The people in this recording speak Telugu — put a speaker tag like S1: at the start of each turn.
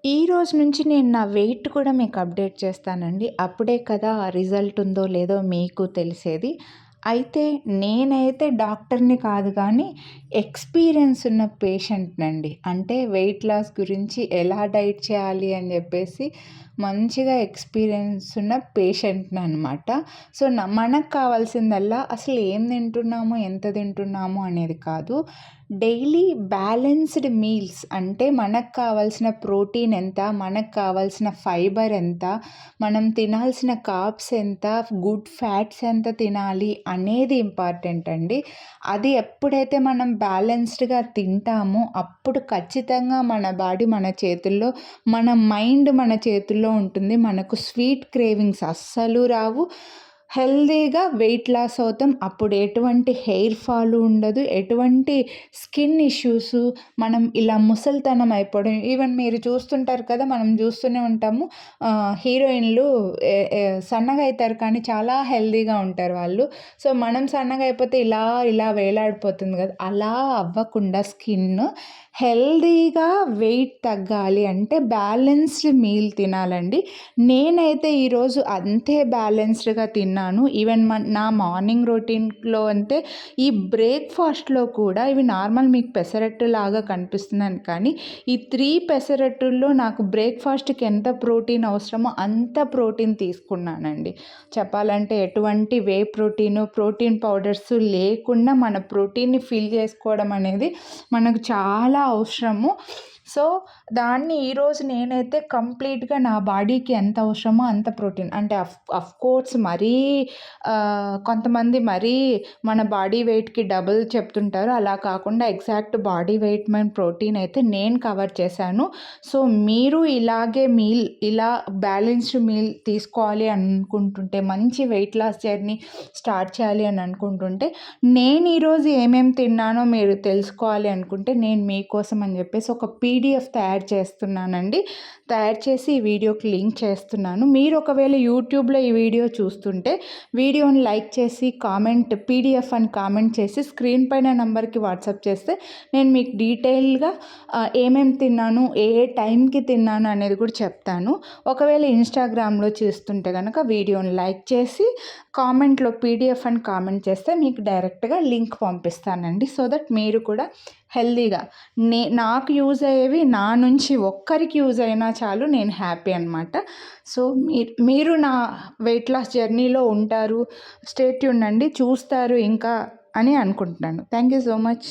S1: ఈ రోజు నుంచి నేను నా వెయిట్ కూడా మీకు అప్డేట్ చేస్తానండి. అప్పుడే కదా రిజల్ట్ ఉందో లేదో మీకు తెలిసేది. అయితే నేనైతే డాక్టర్‌ని కాదు గానీ, ఎక్స్‌పీరియన్స్ ఉన్న పేషెంట్‌నండి. అంటే వెయిట్ లాస్ గురించి ఎలా డైట్ చేయాలి అని జెప్పేసి మంచిగా ఎక్స్‌పీరియన్స్ ఉన్న పేషెంట్‌ననమాట. సో, మనకు కావాల్సిందల్లా అసలు ఏం తింటున్నాము, ఎంత తింటున్నాము అనేది కాదు. డైలీ బ్యాలెన్స్‌డ్ మీల్స్ అంటే మనకు కావాల్సిన ప్రోటీన్ ఎంత, మనకు కావాల్సిన ఫైబర్ ఎంత, మనం తినాల్సిన కార్బ్స్ ఎంత, గుడ్ ఫ్యాట్స్ ఎంత తినాలి అనేది ఇంపార్టెంట్ అండి. అది ఎప్పుడైతే మనం బ్యాలెన్స్డ్‌గా తింటామో అప్పుడు ఖచ్చితంగా మన బాడీ మన చేతుల్లో, మన మైండ్ మన చేతుల్లో ఉంటుంది. మనకు స్వీట్ క్రేవింగ్స్ అస్సలు రావు. హెల్తీగా వెయిట్ లాస్ అవుతాం. అప్పుడు ఎటువంటి హెయిర్ ఫాల్ ఉండదు. ఎటువంటి స్కిన్ ఇష్యూసు, మనం ఇలా ముసలితనం అయిపోవడం. ఈవెన్ మీరు చూస్తుంటారు కదా! మనం చూస్తూనే ఉంటాము. హీరోయిన్‌లు ఎ ఎ సన్నగా అయితారు కానీ చాలా హెల్తీగా ఉంటారు వాళ్ళు. సో, మనం సన్నగా అయిపోతే ఇలా వేలాడిపోతుంది కదా! అలా అవ్వకుండా స్కిన్ హెల్తీగా వెయిట్ తగ్గాలి అంటే బ్యాలెన్స్డ్ మీల్ తినాలండి. నేనైతే ఈరోజు అంతే బ్యాలెన్స్డ్‌గా తిన్నాను. ఈవెన్ నా మార్నింగ్ రొటీన్‌లో అంతే ఈ బ్రేక్‌ఫాస్ట్‌లో కూడా ఇవి నార్మల్ మీకు పెసరట్టులాగా కనిపిస్తున్నాను కానీ, ఈ 3 పెసరట్టుల్లో నాకు బ్రేక్‌ఫాస్ట్‌కి ఎంత ప్రోటీన్ అవసరమో అంత ప్రోటీన్ తీసుకున్నానండి. చెప్పాలంటే ఎటువంటి ప్రోటీన్ పౌడర్స్ లేకుండా మన ప్రోటీన్‌ని ఫిల్ చేసుకోవడం అనేది మనకు చాలా అవసరము. సో, దాన్ని ఈరోజు నేనైతే కంప్లీట్‌గా నా బాడీకి ఎంత అవసరమో అంత ప్రోటీన్ అంటే ఆఫ్‌కోర్స్ మరీ కొంతమంది మరీ మన బాడీ వెయిట్‌కి డబుల్ చెప్తుంటారు. అలా కాకుండా ఎగ్జాక్ట్ బాడీ వెయిట్ ప్రోటీన్ అయితే నేను కవర్ చేశాను. సో, మీరు ఇలాగే ఇలా బ్యాలెన్స్డ్ మీల్ తీసుకోవాలి అనుకుంటుంటే, మంచి వెయిట్ లాస్ జర్నీ స్టార్ట్ చేయాలి అని అనుకుంటుంటే, నేను ఈరోజు ఏమేమి తిన్నానో మీరు తెలుసుకోవాలి అనుకుంటే, నేను మీకోసం అని చెప్పేసి ఒక పీడిఎఫ్ తయారు చేస్తున్నానండి. తయారు చేసి ఈ వీడియోకి లింక్ చేస్తున్నాను. మీరు ఒకవేళ యూట్యూబ్‌లో ఈ వీడియో చూస్తుంటే, వీడియోని లైక్ చేసి పీడిఎఫ్ అని కామెంట్ చేసి స్క్రీన్ పైన నంబర్‌కి వాట్సాప్ చేస్తే నేను మీకు డీటెయిల్‌గా ఏమేమి తిన్నాను, ఏ టైంకి తిన్నాను అనేది కూడా చెప్తాను. ఒకవేళ ఇన్‌స్టాగ్రామ్‌లో చూస్తుంటే గనక వీడియోని లైక్ చేసి కామెంట్‌లో పీడిఎఫ్ అని కామెంట్ చేస్తే మీకు డైరెక్ట్‌గా లింక్ పంపిస్తానండి. సో దట్ మీరు కూడా హెల్తీగా నాకు యూజ్ అయ్యేవి నా నుంచి ఒక్కరికి యూజ్ అయినా చాలు, నేను హ్యాపీ అనమాట. సో, మీరు నా వెయిట్ లాస్ జర్నీలో ఉంటారు. స్టే ట్యూన్డ్ అండి. చూస్తారు ఇంకా అని అనుకుంటున్నాను. Thank you so much.